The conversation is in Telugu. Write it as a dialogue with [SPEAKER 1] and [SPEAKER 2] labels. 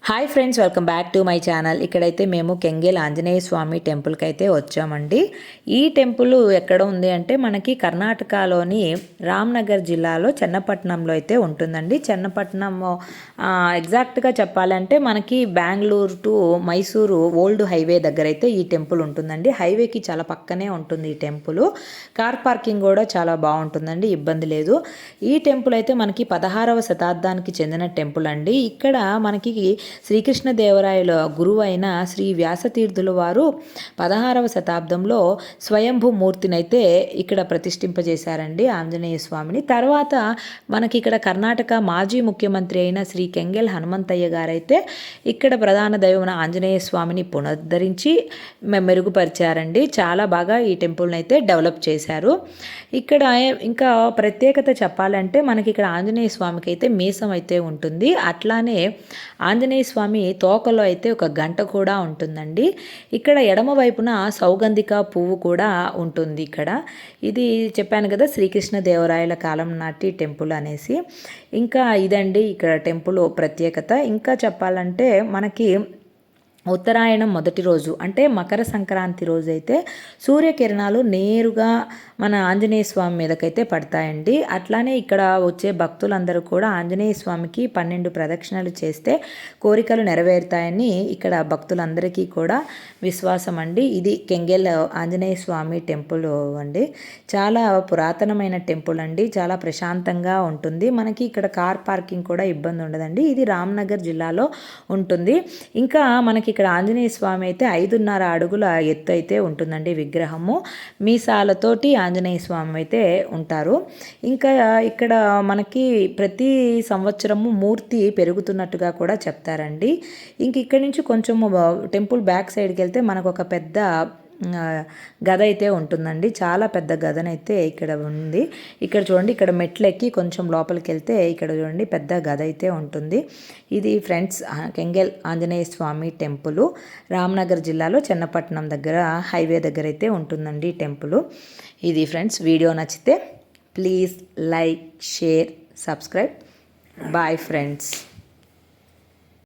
[SPEAKER 1] Hi friends, welcome back to my channel. ఇక్కడైతే మేము కెంగేల్ ఆంజనేయ స్వామి టెంపుల్కి అయితే వచ్చామండి. ఈ టెంపుల్ ఎక్కడ ఉంది అంటే మనకి కర్ణాటకలోని రామ్నగర్ జిల్లాలో చెన్నపట్నంలో అయితే ఉంటుందండి. చెన్నపట్నం ఎగ్జాక్ట్గా చెప్పాలంటే మనకి Bengaluru to Mysuru old highway దగ్గర అయితే ఈ టెంపుల్ ఉంటుందండి. హైవేకి చాలా పక్కనే ఉంటుంది ఈ టెంపుల్. కార్ పార్కింగ్ కూడా చాలా బాగుంటుందండి, ఇబ్బంది లేదు. ఈ టెంపుల్ అయితే మనకి 16వ శతాబ్దానికి చెందిన టెంపుల్ అండి. ఇక్కడ మనకి శ్రీకృష్ణదేవరాయల గురువు అయిన శ్రీ వ్యాసతీర్థుల వారు 16వ శతాబ్దంలో స్వయంభూ మూర్తినైతే ఇక్కడ ప్రతిష్ఠింపజేశారండి, ఆంజనేయ స్వామిని. తర్వాత మనకి ఇక్కడ కర్ణాటక మాజీ ముఖ్యమంత్రి అయిన శ్రీ కెంగెల్ హనుమంతయ్య గారైతే ఇక్కడ ప్రధాన దైవమైన ఆంజనేయ స్వామిని పునరుద్ధరించి మెరుగుపరిచారండి. చాలా బాగా ఈ టెంపుల్ని అయితే డెవలప్ చేశారు. ఇక్కడ ఇంకా ప్రత్యేకత చెప్పాలంటే మనకి ఇక్కడ ఆంజనేయ స్వామికి అయితే మీసం అయితే ఉంటుంది. అట్లానే ఆంజనేయ స్వామి తోకలో అయితే ఒక గంట కూడా ఉంటుందండి. ఇక్కడ ఎడమ వైపున సౌగంధిక పువ్వు కూడా ఉంటుంది. ఇక్కడ ఇది చెప్పాను కదా, శ్రీకృష్ణదేవరాయల కాలం నాటి టెంపుల్ అనేసి. ఇంకా ఇదండి ఇక్కడ టెంపుల్ ప్రత్యేకత. ఇంకా చెప్పాలంటే మనకి ఉత్తరాయణం మొదటి రోజు అంటే మకర సంక్రాంతి రోజు అయితే సూర్యకిరణాలు నేరుగా మన ఆంజనేయ స్వామి మీదకైతే పడతాయండి. అట్లానే ఇక్కడ వచ్చే భక్తులందరూ కూడా ఆంజనేయ స్వామికి 12 ప్రదక్షిణలు చేస్తే కోరికలు నెరవేరుతాయని ఇక్కడ భక్తులందరికీ కూడా విశ్వాసం అండి. ఇది కెంగెల్ ఆంజనేయ స్వామి టెంపుల్ అండి. చాలా పురాతనమైన టెంపుల్ అండి. చాలా ప్రశాంతంగా ఉంటుంది. మనకి ఇక్కడ కార్ పార్కింగ్ కూడా ఇబ్బంది ఉండదండి. ఇది రామ్నగర్ జిల్లాలో ఉంటుంది. ఇంకా మనకి ఇక్కడ ఆంజనేయ స్వామి అయితే 5.5 అడుగుల ఎత్తు అయితే ఉంటుందండి విగ్రహము. మీసాలతోటి ఆంజనేయ స్వామి అయితే ఉంటారు. ఇంకా ఇక్కడ మనకి ప్రతి సంవత్సరము మూర్తి పెరుగుతున్నట్టుగా కూడా చెప్తారండి. ఇంక ఇక్కడి నుంచి కొంచెము టెంపుల్ బ్యాక్ సైడ్కి వెళ్తే మనకు ఒక పెద్ద గద అయితే ఉంటుందండి. చాలా పెద్ద గదనైతే ఇక్కడ ఉంది. ఇక్కడ చూడండి, ఇక్కడ మెట్లు ఎక్కి కొంచెం లోపలికి వెళ్తే ఇక్కడ చూడండి పెద్ద గద అయితే ఉంటుంది. ఇది ఫ్రెండ్స్ కెంగెల్ ఆంజనేయ స్వామి టెంపుల్ రామ్నగర్ జిల్లాలో చెన్నపట్నం దగ్గర హైవే దగ్గర అయితే ఉంటుందండి టెంపుల్. ఇది ఫ్రెండ్స్, వీడియో నచ్చితే please like, share, subscribe. Bye friends.